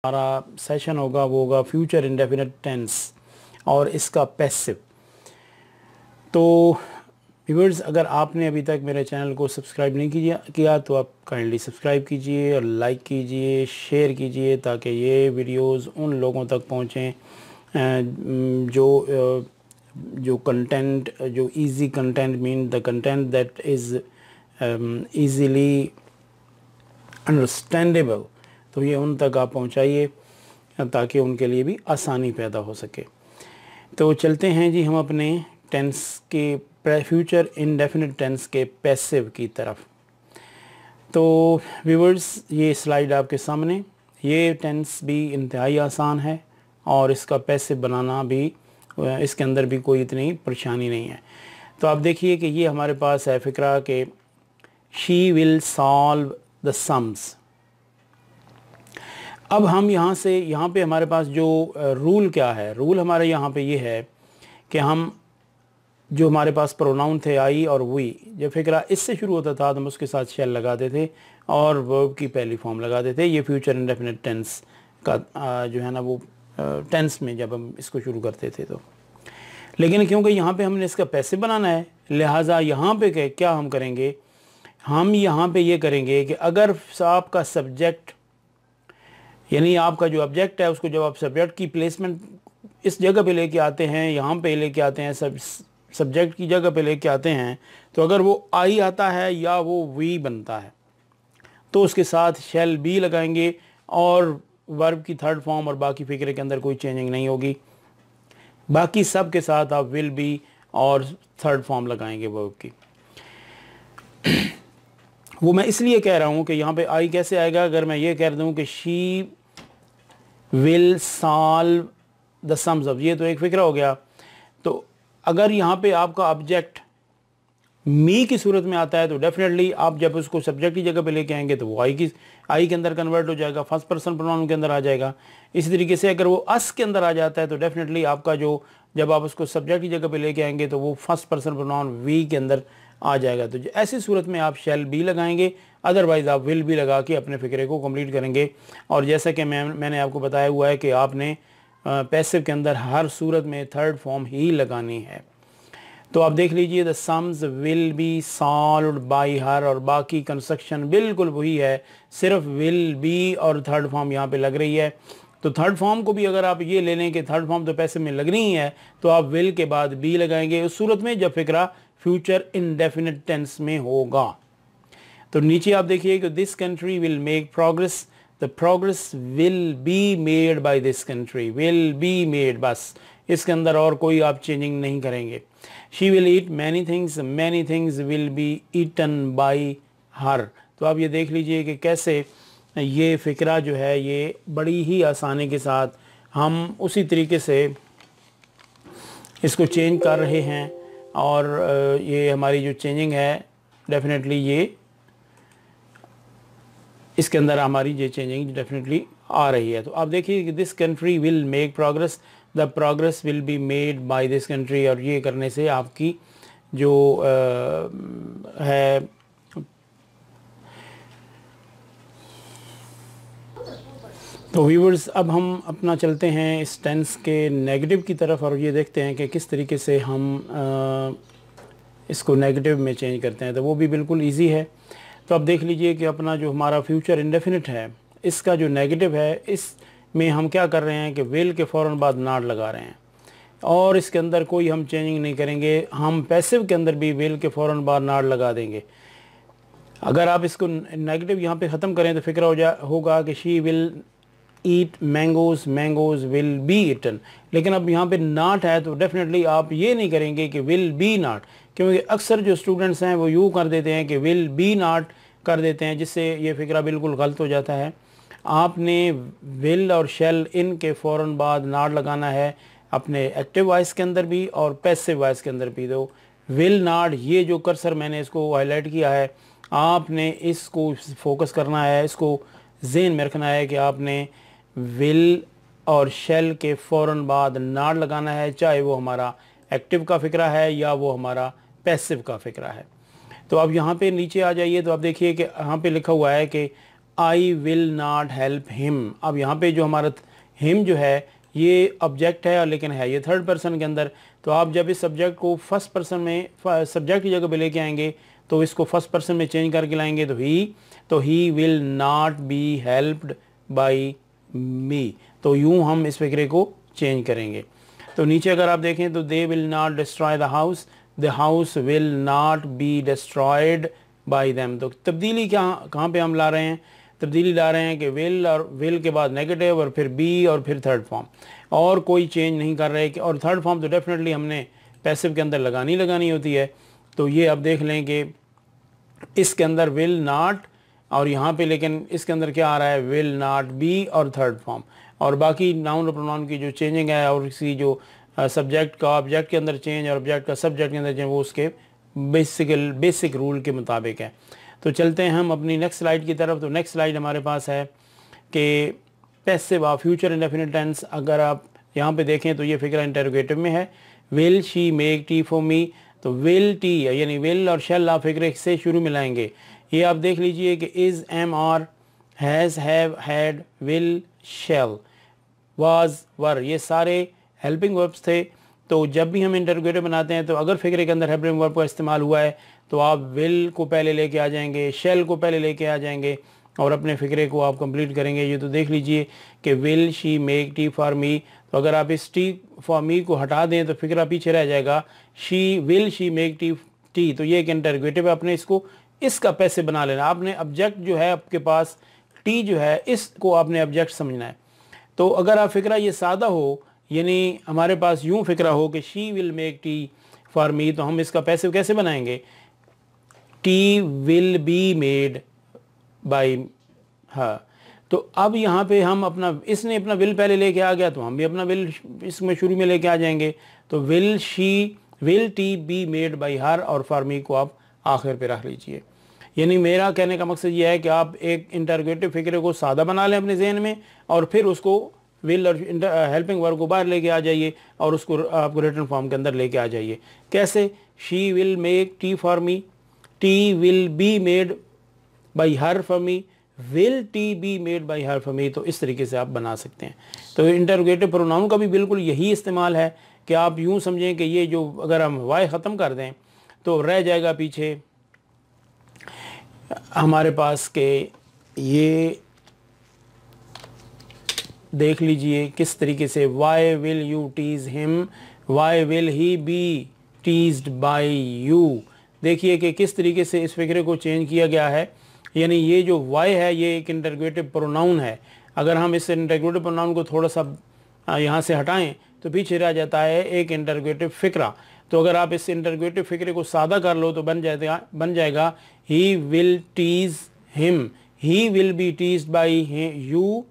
हमारा सेशन होगा वो होगा फ्यूचर इंडेफिनिट टेंस और इसका पैसिव। तो व्यूअर्स, अगर आपने अभी तक मेरे चैनल को सब्सक्राइब नहीं किया तो आप काइंडली सब्सक्राइब कीजिए और लाइक कीजिए, शेयर कीजिए, ताकि ये वीडियोस उन लोगों तक पहुँचें जो कंटेंट, जो easy content mean the content that is easily understandable. तो ये उन तक आप पहुंचाइए ताकि उनके लिए भी आसानी पैदा हो सके। तो चलते हैं जी हम अपने टेंस के फ्यूचर इंडेफिनिट टेंस के पैसिव की तरफ। तो व्यूअर्स, ये स्लाइड आपके सामने, ये टेंस भी इंतहाई आसान है और इसका पैसिव बनाना भी, इसके अंदर भी कोई इतनी परेशानी नहीं है। तो आप देखिए कि ये हमारे पास है फ़िक्रा के she will solve the sums. अब हम यहाँ पे हमारे पास जो रूल क्या है, रूल हमारे यहाँ पे ये है कि हम जो हमारे पास प्रोनाउन थे आई और वी, जब फ़िक्रा इससे शुरू होता था तो हम उसके साथ शेल लगाते थे और वर्ब की पहली फॉर्म लगाते थे। ये फ्यूचर इंडेफिनिट टेंस का जो है ना वो टेंस में जब हम इसको शुरू करते थे तो, लेकिन क्योंकि यहाँ पे हमने इसका पैसिव बनाना है, लिहाजा यहाँ पे क्या हम करेंगे, हम यहाँ पे ये करेंगे कि अगर आपका सब्जेक्ट यानी आपका जो ऑब्जेक्ट है उसको जब आप सब्जेक्ट की प्लेसमेंट इस जगह पे लेके आते हैं, यहाँ पे लेके आते हैं, सब्जेक्ट की जगह पे लेके आते हैं, तो अगर वो आई आता है या वो वी बनता है तो उसके साथ शेल बी लगाएंगे और वर्ब की थर्ड फॉर्म और बाकी फ़िक्रे के अंदर कोई चेंजिंग नहीं होगी। बाकी सब के साथ आप विल बी और थर्ड फॉर्म लगाएंगे वर्ब की। वो मैं इसलिए कह रहा हूँ कि यहाँ पे आई कैसे आएगा, अगर मैं ये कह दूँ कि she will solve the sums of, ये तो एक फ़िक्रा हो गया। तो अगर यहाँ पे आपका ऑब्जेक्ट मी की सूरत में आता है तो डेफिनेटली आप जब उसको सब्जेक्ट की जगह पे लेके आएंगे तो वो आई के अंदर कन्वर्ट हो जाएगा, फर्स्ट पर्सन प्रोनाउन के अंदर आ जाएगा। इसी तरीके से अगर वो अस के अंदर आ जाता है तो डेफिनेटली आपका जो जब आप उसको सब्जेक्ट की जगह पे लेके आएंगे तो वो फर्स्ट पर्सन प्रोनाउन वी के अंदर आ जाएगा। तो ऐसी सूरत में आप शेल बी लगाएंगे, अदरवाइज़ आप विल बी लगा के अपने फ़िक्रे को कंप्लीट करेंगे। और जैसा कि मैंने आपको बताया हुआ है कि आपने पैसिव के अंदर हर सूरत में थर्ड फॉर्म ही लगानी है। तो आप देख लीजिए, the sums will be solved bye हर, और बाकी कंस्ट्रक्शन बिल्कुल वही है, सिर्फ विल बी और थर्ड फॉर्म यहाँ पे लग रही है। तो थर्ड फॉर्म को भी अगर आप ये ले लें कि थर्ड फॉर्म तो पैसिव में लगनी ही है, तो आप विल के बाद बी लगाएंगे उस सूरत में जब फ़िक्रा फ्यूचर इंडेफिनिट टेंस में होगा। तो नीचे आप देखिए कि this country will make progress, the progress will be made by this country, will be made, बस इसके अंदर और कोई आप चेंजिंग नहीं करेंगे। She will eat many things will be eaten by her. तो आप ये देख लीजिए कि कैसे ये फ़िक्रा जो है ये बड़ी ही आसानी के साथ हम उसी तरीके से इसको चेंज कर रहे हैं और ये हमारी जो चेंजिंग है डेफिनेटली ये इसके अंदर हमारी ये चेंजिंग डेफिनेटली आ रही है। तो आप देखिए कि this country will make progress, the progress will be made by this country, और ये करने से आपकी जो है तो व्यूअर्स, अब हम अपना चलते हैं इस टेंस के नेगेटिव की तरफ और ये देखते हैं कि किस तरीके से हम इसको नेगेटिव में चेंज करते हैं। तो वो भी बिल्कुल इजी है। तो अब देख लीजिए कि अपना जो हमारा फ्यूचर इंडेफिनिट है इसका जो नेगेटिव है इसमें हम क्या कर रहे हैं कि विल के फ़ौरन बाद नॉट लगा रहे हैं और इसके अंदर कोई हम चेंजिंग नहीं करेंगे। हम पैसिव के अंदर भी विल के फ़ौरन बाद नॉट लगा देंगे। अगर आप इसको नेगेटिव यहाँ पे ख़त्म करें तो फ़िक्र होगा कि she will eat mangoes will be eaten, लेकिन अब यहाँ पे नॉट है तो डेफिनेटली आप ये नहीं करेंगे कि विल बी नॉट, क्योंकि अक्सर जो स्टूडेंट्स हैं वो यूँ कर देते हैं कि विल बी नॉट कर देते हैं, जिससे ये फ़िक्रा बिल्कुल गलत हो जाता है। आपने विल और शेल इन के फ़ौरन बाद नॉट लगाना है अपने एक्टिव वॉइस के अंदर भी और पैसिव वॉइस के अंदर भी। तो विल नॉट, ये जो कर्सर मैंने इसको हाईलाइट किया है, आपने इसको फोकस करना है, इसको ज़हन में रखना है कि आपने विल और शेल के फ़ौरन बाद नॉट लगाना है, चाहे वो हमारा एक्टिव का फ़िक्रा है या वो हमारा पैसिव का फ़िक्रा है। तो अब यहाँ पे नीचे आ जाइए तो आप देखिए कि यहाँ पे लिखा हुआ है कि I will not help him. अब यहाँ पे जो हमारा हिम जो है ये ऑब्जेक्ट है लेकिन है ये थर्ड पर्सन के अंदर। तो आप जब इस सब्जेक्ट को फर्स्ट पर्सन में सब्जेक्ट की जगह पे लेके आएंगे तो इसको फर्स्ट पर्सन में चेंज करके लाएंगे तो he will not be helped by me. तो यूं हम इस फिक्रे को चेंज करेंगे। तो नीचे अगर आप देखें तो they will not destroy the house will not be destroyed by them. तो तब्दीली कहाँ पे हम ला रहे हैं? तब्दीली ला रहे हैं कि विल और विल के बाद नेगेटिव और फिर बी और फिर थर्ड फॉर्म, और कोई चेंज नहीं कर रहे। और थर्ड फॉर्म तो डेफिनेटली हमने पैसिव के अंदर लगानी होती है। तो ये अब देख लें कि इसके अंदर विल नॉट और यहाँ पे लेकिन इसके अंदर क्या आ रहा है? विल नॉट बी और थर्ड फॉर्म। और बाकी नाउन और प्रोनाउन की जो चेंजिंग है और इसी जो सब्जेक्ट का ऑब्जेक्ट के अंदर चेंज और ऑब्जेक्ट का सब्जेक्ट के अंदर चेंज वो उसके बेसिक रूल के मुताबिक है। तो चलते हैं हम अपनी नेक्स्ट स्लाइड की तरफ। तो नेक्स्ट स्लाइड हमारे पास है कि passive of future indefinite tense. अगर आप यहाँ पे देखें तो ये फिक्रा इंटरोगेटिव में है। Will she make tea for me. तो विल टी यानी विल और शेल आप फिक्रे से शुरू में लाएंगे। ये आप देख लीजिए कि is, am, are, has, have, had, will, shall, was, were, ये सारे हेल्पिंग वर्ब्स थे। तो जब भी हम इंटरोगेटिव बनाते हैं तो अगर फिक्रे के अंदर हेल्पिंग वर्ब का इस्तेमाल हुआ है तो आप विल को पहले लेके आ जाएंगे, शेल को पहले लेके आ जाएंगे और अपने फिक्रे को आप कंप्लीट करेंगे। ये तो देख लीजिए कि will she make tea for me. तो अगर आप इस टी फॉर मी को हटा दें तो फिक्रा पीछे रह जाएगा। Will she make tea. तो ये एक इंटरोगेटिव है, आपने इसका पैसिव बना लेना। आपने ऑब्जेक्ट जो है आपके पास टी जो है इसको आपने ऑब्जेक्ट समझना है। तो अगर आप फिक्रा ये सादा हो यानी हमारे पास यूं फिक्रा हो कि she will make tea for me, तो हम इसका पैसिव कैसे बनाएंगे? T will be made by her. तो अब यहाँ पे हम इसने अपना विल पहले लेके आ गया तो हम भी अपना विल इसमें शुरू में लेके आ जाएंगे। तो will T be made by her और फॉर मी को आप आखिर पे रख लीजिए। यानी मेरा कहने का मकसद ये है कि आप एक इंटरोगेटिव फिक्रे को सादा बना लें अपने जहन में और फिर उसको विल और हेल्पिंग वर्ब को बाहर लेके आ जाइए और उसको आपको रिटन फॉर्म के अंदर लेके आ जाइए। कैसे? She will make tea for me, T will be made by her for me, will T be made by her for me. तो इस तरीके से आप बना सकते हैं। तो इंटरोगेटिव प्रोनाउन का भी बिल्कुल यही इस्तेमाल है कि आप यूँ समझें कि ये जो अगर हम वाई ख़त्म कर दें तो रह जाएगा पीछे हमारे पास के ये देख लीजिए किस तरीके से why will you tease him, why will he be teased by you. देखिए कि किस तरीके से इस फिक्रे को चेंज किया गया है। यानी ये जो वाई है ये एक इंटरोगेटिव प्रोनाउन है। अगर हम इस इंटरोगेटिव प्रोनाउन को थोड़ा सा यहाँ से हटाएं तो पीछे रह जाता है एक इंटरोगेटिव फिक्रा। तो अगर आप इस इंटरोगेटिव फिक्रे को सादा कर लो तो बन जाएगा he will tease him, he will be teased by you,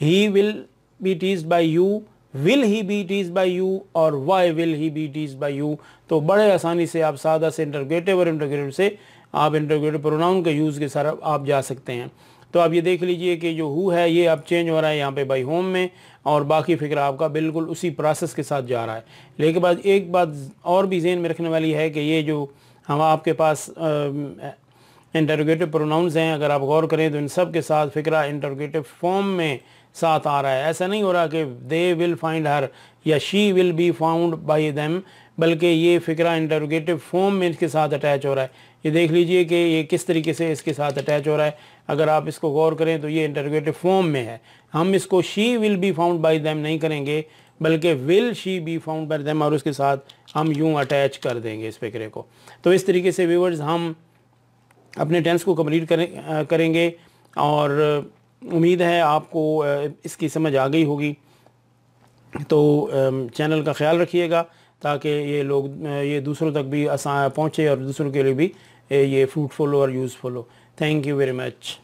he will be teased by you, will he be teased by you और why will he be teased by you. तो बड़े आसानी से आप सादा से इंटरोगेटिव और इंटरोगेटिव से आप इंटरोगेटिव प्रोनाउन के यूज़ के साथ आप जा सकते हैं। तो आप ये देख लीजिए कि जो हु है ये अब चेंज हो रहा है यहाँ पे बाई होम में और बाकी फिक्रा आपका बिल्कुल उसी प्रोसेस के साथ जा रहा है। लेकिन बाद एक बात और भी ज़हन में रखने वाली है कि ये जो हम आपके पास इंटरोगेटिव प्रोनाउंस हैं अगर आप गौर करें तो इन सब के साथ फिक्रा इंटरोगेटिव फॉर्म में साथ आ रहा है। ऐसा नहीं हो रहा कि दे विल फाइंड हर या she will be found by them, बल्कि ये फिक्रा इंटरोगेटिव फॉर्म में इसके साथ अटैच हो रहा है। ये देख लीजिए कि ये किस तरीके से इसके साथ अटैच हो रहा है। अगर आप इसको गौर करें तो ये इंटरोगेटिव फॉर्म में है। हम इसको she will be found by them नहीं करेंगे बल्कि will she be found by them और उसके साथ हम यूँ अटैच कर देंगे इस फिक्रे को। तो इस तरीके से व्यूअर्स हम अपने टेंस को कंप्लीट करेंगे और उम्मीद है आपको इसकी समझ आ गई होगी। तो चैनल का ख्याल रखिएगा ताकि ये दूसरों तक भी आसान पहुँचे और दूसरों के लिए भी ये फ्रूटफुल और यूज़फुल हो। Thank you very much.